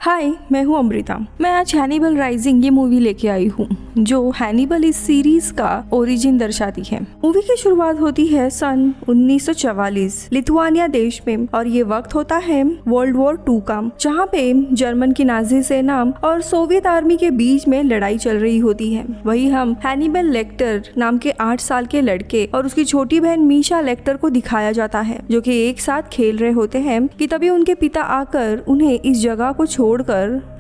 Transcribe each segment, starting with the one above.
हाय, मैं हूँ अमृता। मैं आज हैनिबल राइजिंग ये मूवी लेके आई हूँ जो हैनिबल इस सीरीज का ओरिजिन दर्शाती है। मूवी की शुरुआत होती है सन 1944 लिथुआनिया देश में और ये वक्त होता है वर्ल्ड वॉर 2 का, जहाँ पे जर्मन की नाजी सेना और सोवियत आर्मी के बीच में लड़ाई चल रही होती है। वही हम हैनिबल लेक्टर नाम के 8 साल के लड़के और उसकी छोटी बहन मीशा लेक्टर को दिखाया जाता है, जो कि एक साथ खेल रहे होते हैं कि तभी उनके पिता आकर उन्हें इस जगह को छोड़कर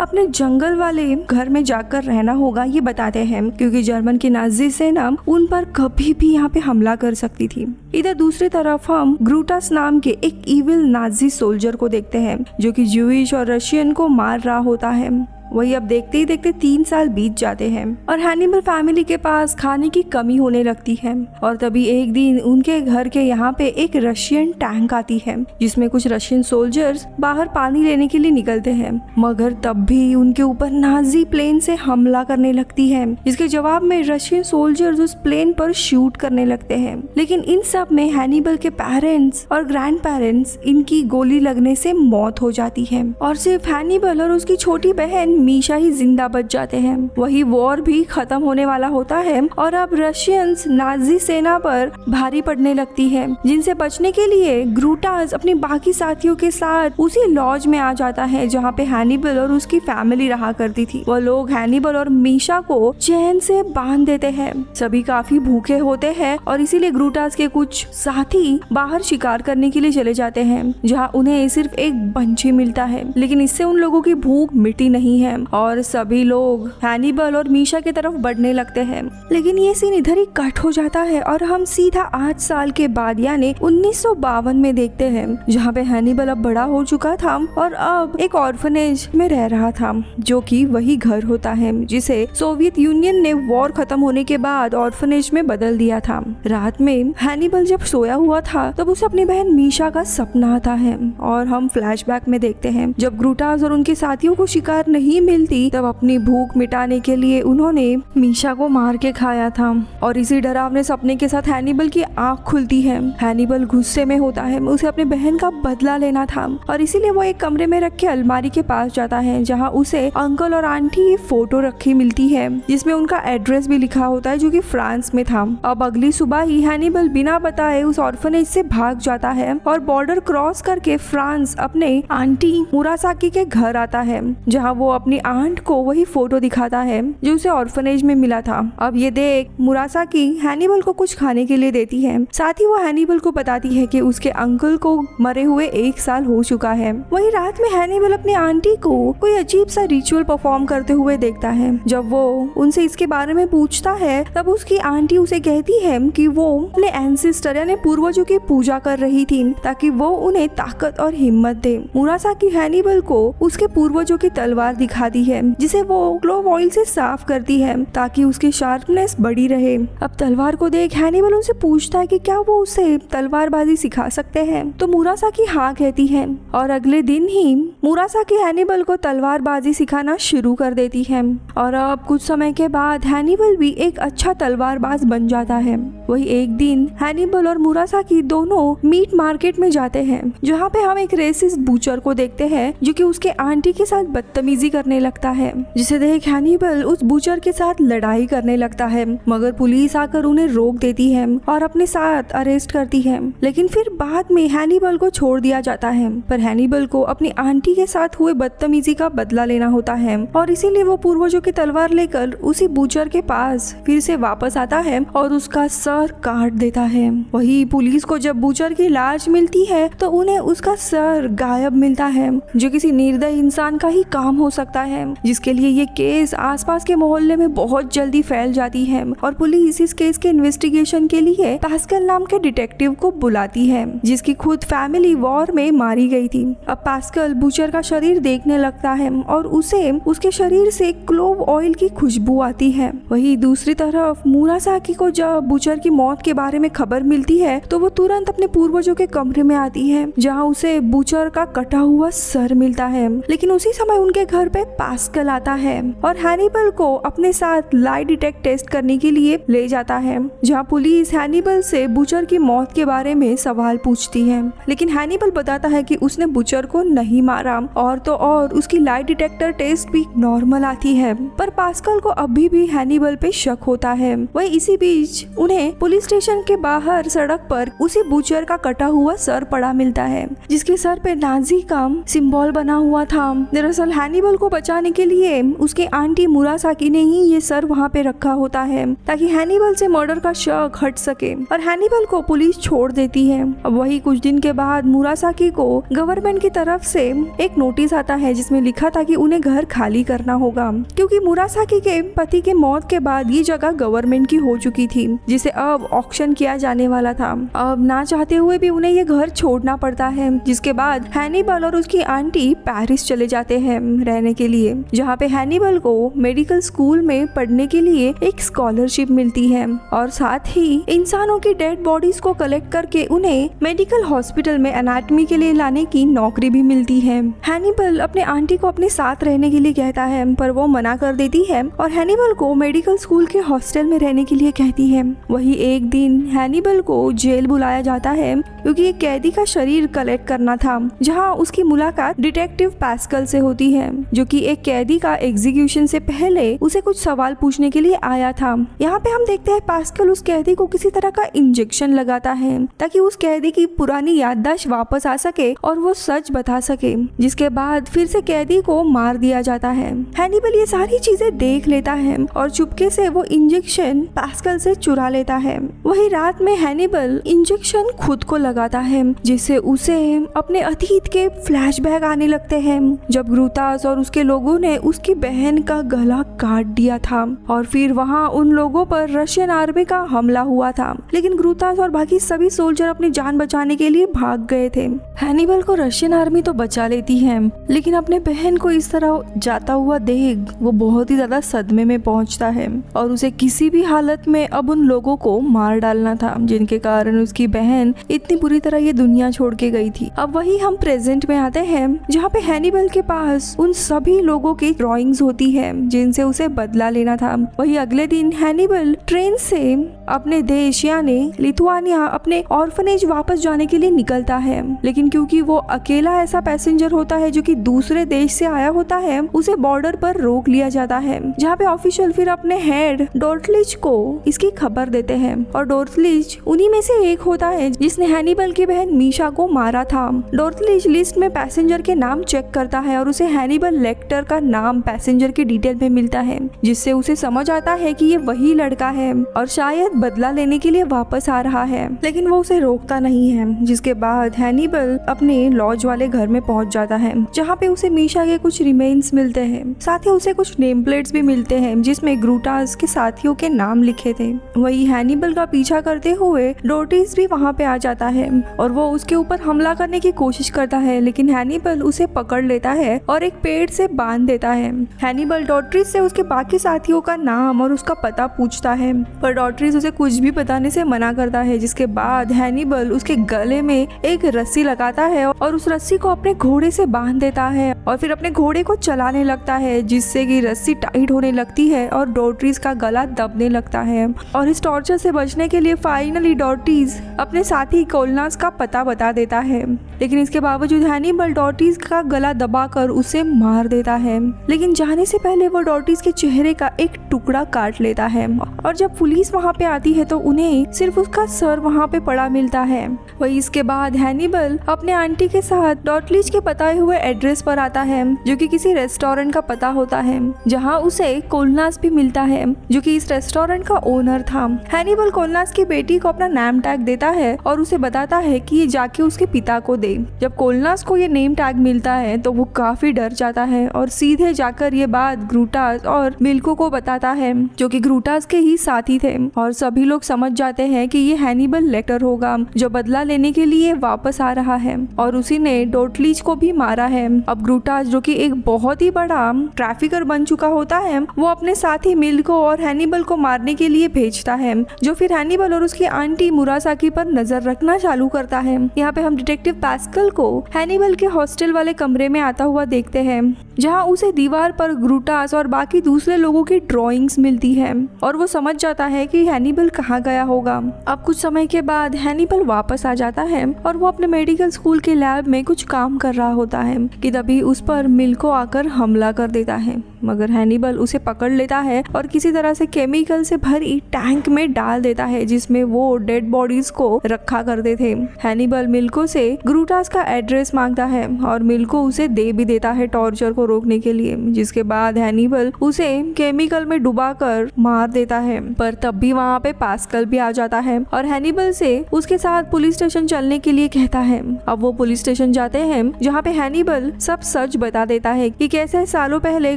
अपने जंगल वाले घर में जाकर रहना होगा ये बताते हैं, क्योंकि जर्मन की नाजी सेना उन पर कभी भी यहाँ पे हमला कर सकती थी। इधर दूसरी तरफ हम ग्रूटास नाम के एक इविल नाजी सोल्जर को देखते हैं जो कि ज्यूइश और रशियन को मार रहा होता है। वही अब देखते ही देखते 3 साल बीत जाते हैं और हैनिबल फैमिली के पास खाने की कमी होने लगती है और तभी एक दिन उनके घर के यहाँ पे एक रशियन टैंक आती है जिसमें कुछ रशियन सोल्जर्स बाहर पानी लेने के लिए निकलते हैं, मगर तब भी उनके ऊपर नाजी प्लेन से हमला करने लगती है, जिसके जवाब में रशियन सोल्जर्स उस प्लेन पर शूट करने लगते हैं। लेकिन इन सब में हैनिबल के पेरेंट्स और ग्रैंड पेरेंट्स इनकी गोली लगने से मौत हो जाती है और सिर्फ हैनिबल और उसकी छोटी बहन मीशा ही जिंदा बच जाते हैं। वही वॉर भी खत्म होने वाला होता है और अब रशियंस नाजी सेना पर भारी पड़ने लगती है, जिनसे बचने के लिए ग्रूटास अपने बाकी साथियों के साथ उसी लॉज में आ जाता है जहाँ पे हैनिबल और उसकी फैमिली रहा करती थी। वो लोग हैनिबल और मीशा को चैन से बांध देते हैं। सभी काफी भूखे होते हैं और इसीलिए ग्रूटास के कुछ साथी बाहर शिकार करने के लिए चले जाते हैं, जहाँ उन्हें सिर्फ एक पंछी मिलता है, लेकिन इससे उन लोगों की भूख मिटी नहीं है और सभी लोग हैनिबल और मीशा की तरफ बढ़ने लगते हैं। लेकिन ये सीन इधर ही कट हो जाता है और हम सीधा 8 साल के बाद यानी 1952 में देखते हैं, जहाँ पे हैनिबल अब बड़ा हो चुका था और अब एक ऑर्फनेज में रह रहा था, जो कि वही घर होता है जिसे सोवियत यूनियन ने वॉर खत्म होने के बाद ऑर्फनेज में बदल दिया था। रात में हैनिबल जब सोया हुआ था तब उसे अपनी बहन मीशा का सपना आता है और हम फ्लैशबैक में देखते हैं जब ग्रूटास और उनके साथियों को शिकार नहीं मिलती तब अपनी भूख मिटाने के लिए उन्होंने मीशा को मार के खाया था। और इसी डरावने सपने के साथ हैनिबल की आंख खुलती है। हैनिबल गुस्से में होता है, उसे अपने बहन का बदला लेना था और इसीलिए वो एक कमरे में रखे अलमारी के पास जाता है, जहाँ उसे अंकल और आंटी की फोटो रखी मिलती है जिसमें उनका एड्रेस भी लिखा होता है जो कि फ्रांस में था। अब अगली सुबह ही हैनिबल बिना बताए उस ऑर्फनेज से भाग जाता है और बॉर्डर क्रॉस करके फ्रांस अपने आंटी मुरासाकी के घर आता है, जहाँ वो अपनी आंट को वही फोटो दिखाता है जो उसे ऑर्फनेज में मिला था। अब ये देख मुरासाकी हैनिबल को कुछ खाने के लिए देती है, साथ ही वो हैनिबल को बताती है कि उसके अंकल को मरे हुए 1 साल हो चुका है। वही रात में हैनिबल अपनी आंटी को कोई अजीब सा रिचुअल परफॉर्म करते हुए देखता है। जब वो उनसे इसके बारे में पूछता है तब उसकी आंटी उसे कहती है कि वो अपने एंसेस्टर यानी पूर्वजों की पूजा कर रही थी ताकि वो उन्हें ताकत और हिम्मत दे। मुरासाकी हैनिबल को उसके पूर्वजों की तलवार दिखाती है जिसे वो क्लोव ऑयल से साफ करती है ताकि उसकी शार्पनेस बढ़ी रहे। अब तलवार को देख हैनिबल उनसे पूछता है कि क्या वो उसे तलवारबाजी सिखा सकते हैं, तो मुरासाकी हाँ कहती है और अगले दिन ही मुरासाकी हैनिबल को तलवारबाजी सिखाना शुरू कर देती है और अब कुछ समय के बाद हैनिबल भी एक अच्छा तलवारबाज बन जाता है। वही एक दिन हैनिबल और मुरासाकी दोनों मीट मार्केट में जाते हैं, जहाँ पे हम एक रेसिस्ट बूचर को देखते हैं जो कि उसके आंटी के साथ बदतमीजी करने लगता है, जिसे देख हैनिबल उस बूचर के साथ लड़ाई करने लगता है, मगर पुलिस आकर उन्हें रोक देती है और अपने साथ अरेस्ट करती है। लेकिन फिर बाद में हैनिबल को छोड़ दिया जाता है, पर हैनिबल को अपनी आंटी के साथ हुए बदतमीजी का बदला लेना होता है और इसीलिए वो पूर्वजों की तलवार लेकर उसी बूचर के पास फिर से वापस आता है और उसका सर काट देता है। वही पुलिस को जब बूचर की लाश मिलती है तो उन्हें उसका सर गायब मिलता है, जो किसी निर्दयी इंसान का ही काम हो सकता है, जिसके लिए ये केस आसपास के मोहल्ले में बहुत जल्दी फैल जाती है और पुलिस इस केस के इन्वेस्टिगेशन के लिए पास्कल नाम के डिटेक्टिव को बुलाती है, जिसकी खुद फैमिली वॉर में मारी गई थी। अब पास्कल बूचर का शरीर देखने लगता है और उसे उसके शरीर से क्लोव ऑयल की खुशबू आती है। वही दूसरी तरफ मुरासाकी को जब बूचर की मौत के बारे में खबर मिलती है तो वो तुरंत अपने पूर्वजों के कमरे में आती है, जहाँ उसे बूचर का कटा हुआ सर मिलता है। लेकिन उसी समय उनके घर पे पास्कल आता है और हैनिबल को अपने साथ लाई डिटेक्ट टेस्ट करने के लिए ले जाता है, जहाँ पुलिस हैनिबल से बुचर की मौत के बारे में सवाल पूछती है। लेकिन हैनिबल बताता है कि उसने बुचर को नहीं मारा और तो और उसकी लाई डिटेक्टर टेस्ट भी नॉर्मल आती है। पर पास्कल को अभी भी हैनिबल पे शक होता है। वही इसी बीच उन्हें पुलिस स्टेशन के बाहर सड़क पर उसी बुचर का कटा हुआ सर पड़ा मिलता है, जिसके सर पे नाजी का सिंबल बना हुआ था। दरअसल हैनिबल को बचाने के लिए उसके आंटी मुरासाकी ने ही ये सर वहाँ पे रखा होता है ताकि हैनिबल से मर्डर का शक हट सके, और हैनिबल को पुलिस छोड़ देती है। अब वही कुछ दिन के बाद मुरासाकी को गवर्नमेंट की तरफ से एक नोटिस आता है जिसमें लिखा था कि उन्हें घर खाली करना होगा, क्योंकि मुरासाकी के पति के मौत के बाद ये जगह गवर्नमेंट की हो चुकी थी, जिसे अब ऑक्शन किया जाने वाला था। अब ना चाहते हुए भी उन्हें ये घर छोड़ना पड़ता है, जिसके बाद हैनिबल और उसकी आंटी पेरिस चले जाते हैं रहने के लिए, जहाँ पे हैनिबल को मेडिकल स्कूल में पढ़ने के लिए एक स्कॉलरशिप मिलती है और साथ ही इंसानों की डेड बॉडीज को कलेक्ट करके उन्हें मेडिकल हॉस्पिटल में एनाटॉमी के लिए लाने की नौकरी भी मिलती है। हैनिबल अपने आंटी को अपने साथ रहने के लिए कहता है, पर वो मना कर देती है और हैनिबल को मेडिकल स्कूल के हॉस्टल में रहने के लिए कहती है। वही एक दिन हैनिबल को जेल बुलाया जाता है क्योंकि एक कैदी का शरीर कलेक्ट करना था, जहाँ उसकी मुलाकात डिटेक्टिव पास्कल से होती है, जो कि एक कैदी का एग्जीक्यूशन से पहले उसे कुछ सवाल पूछने के लिए आया था। यहाँ पे हम देखते हैं पास्कल उस कैदी को किसी तरह का इंजेक्शन लगाता है ताकि उस कैदी की पुरानी याददाश्त वापस आ सके और वो सच बता सके, जिसके बाद फिर से कैदी को मार दिया जाता है। हैनिबल ये सारी चीजें देख लेता है और चुपके से वो इंजेक्शन पास्कल से चुरा लेता है। वही रात में हैनिबल इंजेक्शन खुद को लगाता है, जिससे उसे अपने अतीत के फ्लैशबैक आने लगते हैं, जब ग्रुतास और उसके लोगों ने उसकी बहन का गला काट दिया था और फिर वहाँ उन लोगों पर रशियन आर्मी का हमला हुआ था। लेकिन ग्रुतास और बाकी सभी सोल्जर अपनी जान बचाने के लिए भाग गए थे। हैनिबल को रशियन आर्मी तो बचा लेती है, लेकिन अपने बहन को इस तरह जाता हुआ देख वो बहुत ही ज्यादा सदमे में पहुंचता है और उसे किसी भी हालत में अब उन लोगों को मार डालना था, जिनके कारण उसकी बहन इतनी बुरी तरह ये दुनिया छोड़ के गई थी। अब वही हम प्रेजेंट में आते हैं, जहाँ पे हैनिबल के पास उन सभी लोगों की ड्रॉइंग्स होती है जिनसे उसे बदला लेना था। वही अगले दिन हैनिबल ट्रेन से अपने देश यानी लिथुआनिया अपने ऑर्फनेज वापस जाने के लिए निकलता है, लेकिन क्योंकि वो अकेला ऐसा पैसेंजर होता है जो कि दूसरे देश से आया होता है, उसे बॉर्डर पर रोक लिया जाता है, जहाँ पे ऑफिशियल फिर अपने हेड डोर्टलिच को इसकी खबर देते हैं और डोर्टलिच उन्हीं में से एक होता है जिसने हैनिबल की बहन मीशा को मारा था। डोर्टलिच लिस्ट में पैसेंजर के नाम चेक करता है और उसे हैनिबल लेक्टर का नाम पैसेंजर के डिटेल में मिलता है, जिससे उसे समझ आता है कि ये वही लड़का है और शायद बदला लेने के लिए वापस आ रहा है, लेकिन वो उसे रोकता नहीं है। जिसके बाद हैनिबल अपने लॉज वाले घर में पहुंच जाता है, जहाँ पे उसे मीशा के कुछ रिमेन्स मिलते हैं, साथ ही उसे कुछ नेम प्लेट्स भी मिलते हैं जिसमें ग्रुटास के साथियों के नाम लिखे थे। वही हैनिबल का पीछा करते हुए डोर्टिस भी वहाँ पे आ जाता है और वो उसके ऊपर हमला करने की कोशिश करता है, लेकिन हैनिबल उसे पकड़ लेता है और एक पेड़ से बांध देता है। हैनिबल डॉट्रिस से उसके बाकी साथियों का नाम और उसका पता पूछता है, पर डॉट्रिस उसे कुछ भी बताने से मना करता है। जिसके बाद हैनिबल उसके गले में एक रस्सी लगाता है और उस रस्सी को अपने घोड़े से बांध देता है और फिर अपने घोड़े को चलाने लगता है, जिससे कि रस्सी टाइट होने लगती है और डॉट्रिस का गला दबने लगता है। और इस टॉर्चर से बचने के लिए फाइनली डॉट्रिस अपने साथी कोलनास का पता बता देता है, लेकिन इसके बावजूद हैनिबल डॉट्रिस का गला दबाकर उसे मार देता है। लेकिन जाने से पहले वो डॉट्रिस के चेहरे का एक टुकड़ा काट लेता है और जब पुलिस वहाँ पे आती है तो उन्हें सिर्फ उसका सर वहाँ पे पड़ा मिलता है। वही इसके बाद हैनिबल अपने आंटी के साथ डॉटलिच के बताए हुए एड्रेस पर आता है, जो कि किसी रेस्टोरेंट का पता होता है, जहाँ उसे कोलनास भी मिलता है जो कि इस रेस्टोरेंट का ओनर था। हैनिबल कोलनास की बेटी को अपना नेम टैग देता है और उसे बताता है कि ये जाके उसके पिता को दे। जब कोलनास को ये नेम टैग मिलता है तो वो काफी डर जाता है और सीधे जाकर ये बात ग्रुटास और मिल्को को बताता है, जो कि ग्रुटास के ही साथी थे, और सभी लोग समझ जाते हैं कि ये हैनिबल लेक्टर होगा जो बदला लेने के लिए वापस आ रहा है और उसी ने डॉटलिच को भी मारा है। अब ग्रुटास, जो कि एक बहुत ही बड़ा ट्रैफिकर बन चुका होता है, वो अपने साथी मिल्को और हैनिबल को मारने के लिए भेजता है, जो फिर हैनिबल और उसकी आंटी मुरासाकी पर नजर रखना चालू करता है। यहाँ पे हम डिटेक्टिव पास्कल को हैनिबल के हॉस्टल वाले कमरे में आता हुआ देखते हैं, जहाँ उसे दीवार पर ग्रूटास और बाकी दूसरे लोगों की ड्राइंग्स मिलती है और वो समझ जाता है कि हैनिबल कहाँ गया होगा। अब कुछ समय के बाद हैनिबल वापस आ जाता है और वो अपने मेडिकल स्कूल के लैब में कुछ काम कर रहा होता है कि तभी उस पर मिल्को आकर हमला कर देता है, मगर हैनिबल उसे पकड़ लेता है और किसी तरह से केमिकल से भरी टैंक में डाल देता है जिसमें वो डेड बॉडीज को रखा करते थे। हैनिबल मिल्को से ग्रूटास का एड्रेस मांगता है और मिल्को उसे दे भी देता है टॉर्चर को रोकने के लिए, जिसके बाद हैनिबल उसे केमिकल में डुबाकर मार देता है। पर तब भी वहाँ पे पास्कल भी आ जाता है और हैनिबल से उसके साथ पुलिस स्टेशन चलने के लिए कहता है। अब वो पुलिस स्टेशन जाते हैं जहाँ पे हैनिबल सब सच बता देता है कि कैसे सालों पहले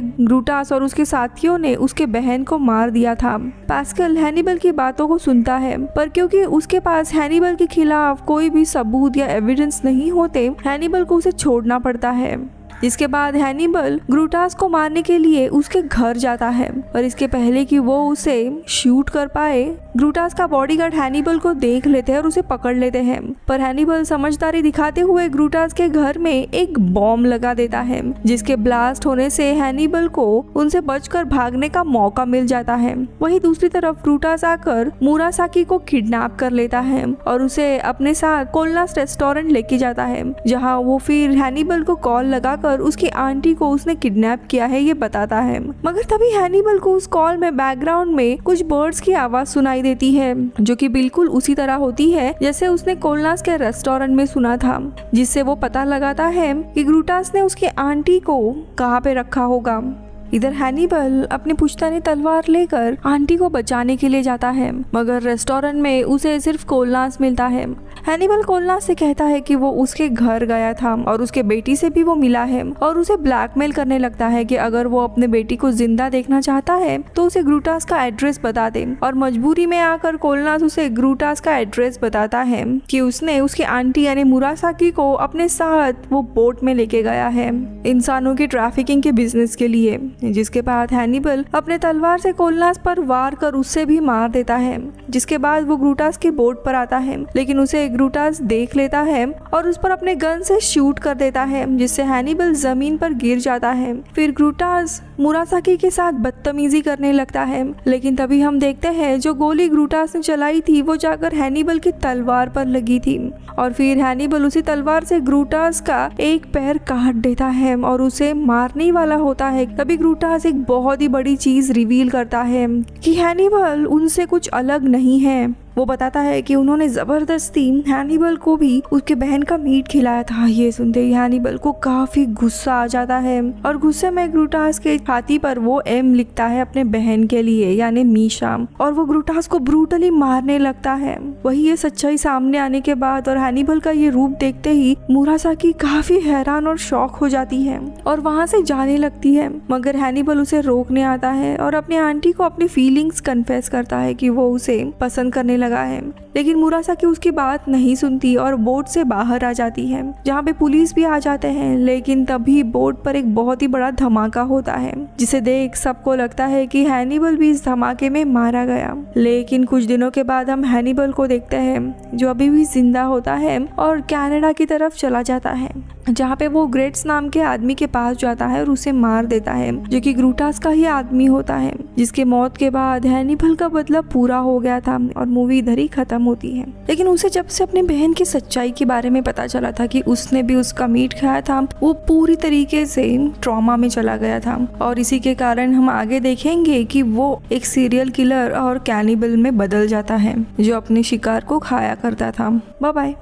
ग्रूटास और उसके साथियों ने उसके बहन को मार दिया था। पास्कल हैनिबल की बातों को सुनता है, पर क्योंकि उसके पास हैनिबल के खिलाफ कोई भी सबूत या एविडेंस नहीं होते, हैनिबल को उसे छोड़ना पड़ता है। जिसके बाद हैनिबल ग्रूटास को मारने के लिए उसके घर जाता है और इसके पहले कि वो उसे शूट कर पाए, ग्रूटास का बॉडीगार्ड हैनिबल को देख लेते हैं और उसे पकड़ लेते हैं। पर हैनिबल समझदारी दिखाते हुए ग्रूटास के घर में एक बॉम्ब लगा देता है, जिसके ब्लास्ट होने से हैनिबल को उनसे बचकर भागने का मौका मिल जाता है। वहीं दूसरी तरफ ग्रूटास आकर मुरासाकी को किडनैप कर लेता है और उसे अपने साथ कोलनास रेस्टोरेंट लेके जाता है, जहाँ वो फिर हैनिबल को कॉल लगाकर उसकी आंटी को उसने किडनैप किया है ये बताता है। मगर तभी हैनिबल को उस कॉल में बैकग्राउंड में कुछ बर्ड्स की आवाज सुनाई देती है, जो कि बिल्कुल उसी तरह होती है जैसे उसने कोलनास के रेस्टोरेंट में सुना था, जिससे वो पता लगाता है कि ग्रूटास ने उसकी आंटी को कहाँ पे रखा होगा। इधर हैनिबल अपनी पुश्तैनी तलवार लेकर आंटी को बचाने के लिए जाता है, मगर रेस्टोरेंट में उसे सिर्फ कोलनास मिलता है। हैनिबल कोलनास से कहता है कि वो उसके घर गया था और उसके बेटी से भी वो मिला है और उसे ब्लैकमेल करने लगता है कि अगर वो अपने बेटी को जिंदा देखना चाहता है तो उसे ग्रूटास का एड्रेस बता दे। और मजबूरी में आकर कोलनास उसे ग्रूटास का एड्रेस बताता है कि उसने उसकी आंटी यानी मुरासाकी को अपने साथ वो बोट में लेके गया है इंसानों की ट्रैफिकिंग के बिजनेस के लिए। जिसके बाद हैनिबल अपने तलवार से कोलनास पर वार कर उससे भी मार देता है। जिसके बाद वो ग्रूटास की बोट पर आता है, लेकिन उसे ग्रूटास देख लेता है और उस पर अपने गन से शूट कर देता है, जिससे हैनिबल जमीन पर गिर जाता है। फिर ग्रूटास मुरासाकी के साथ बदतमीजी करने लगता है, लेकिन तभी हम देखते हैं जो गोली ग्रूटास ने चलाई थी वो जाकर हैनिबल की तलवार पर लगी थी और फिर हैनिबल उसी तलवार से ग्रूटास का एक पैर काट देता है और उसे मारने वाला होता है। तभी ग्रूटास एक बहुत ही बड़ी चीज रिवील करता है कि हैनिबल उनसे कुछ अलग नहीं है। वो बताता है कि उन्होंने जबरदस्ती हैनिबल को भी उसके बहन का मीट खिलाया था। ये सुनते ही हैनिबल को काफी गुस्सा आ जाता है और गुस्से में ग्रूटास के छाती पर वो एम लिखता है अपने बहन के लिए यानी मीशा, और वो ग्रूटास को ब्रूटली मारने लगता है। वही ये सच्चाई सामने आने के बाद और हैनिबल का ये रूप देखते ही मुरासाकी काफी हैरान और शॉक हो जाती है और वहाँ से जाने लगती है, मगर हैनिबल उसे रोकने आता है और अपनी आंटी को अपनी फीलिंग्स कन्फेस करता है कि वो उसे पसंद करने लगा है। लेकिन मुरासाकी उसकी बात नहीं सुनती और बोट से बाहर आ जाती है, जहाँ पे पुलिस भी आ जाते हैं। लेकिन तभी बोट पर एक बहुत ही बड़ा धमाका होता है, जिसे देख सबको लगता है कि हैनिबल भी इस धमाके में मारा गया। लेकिन कुछ दिनों के बाद हम हैनिबल को देखते हैं जो अभी भी जिंदा होता है और कनाडा की तरफ चला जाता है, जहाँ पे वो ग्रेट्स नाम के आदमी के पास जाता है और उसे मार देता है, जो कि ग्रूटास का ही आदमी होता है, जिसके मौत के बाद हैनिबल का बदला पूरा हो गया था और मूवी इधर ही खत्म होती है। लेकिन उसे जब से अपने बहन की सच्चाई के बारे में पता चला था कि उसने भी उसका मीट खाया था, वो पूरी तरीके से ट्रॉमा में चला गया था और इसी के कारण हम आगे देखेंगे कि वो एक सीरियल किलर और कैनिबल में बदल जाता है जो अपने शिकार को खाया करता था। Bye bye.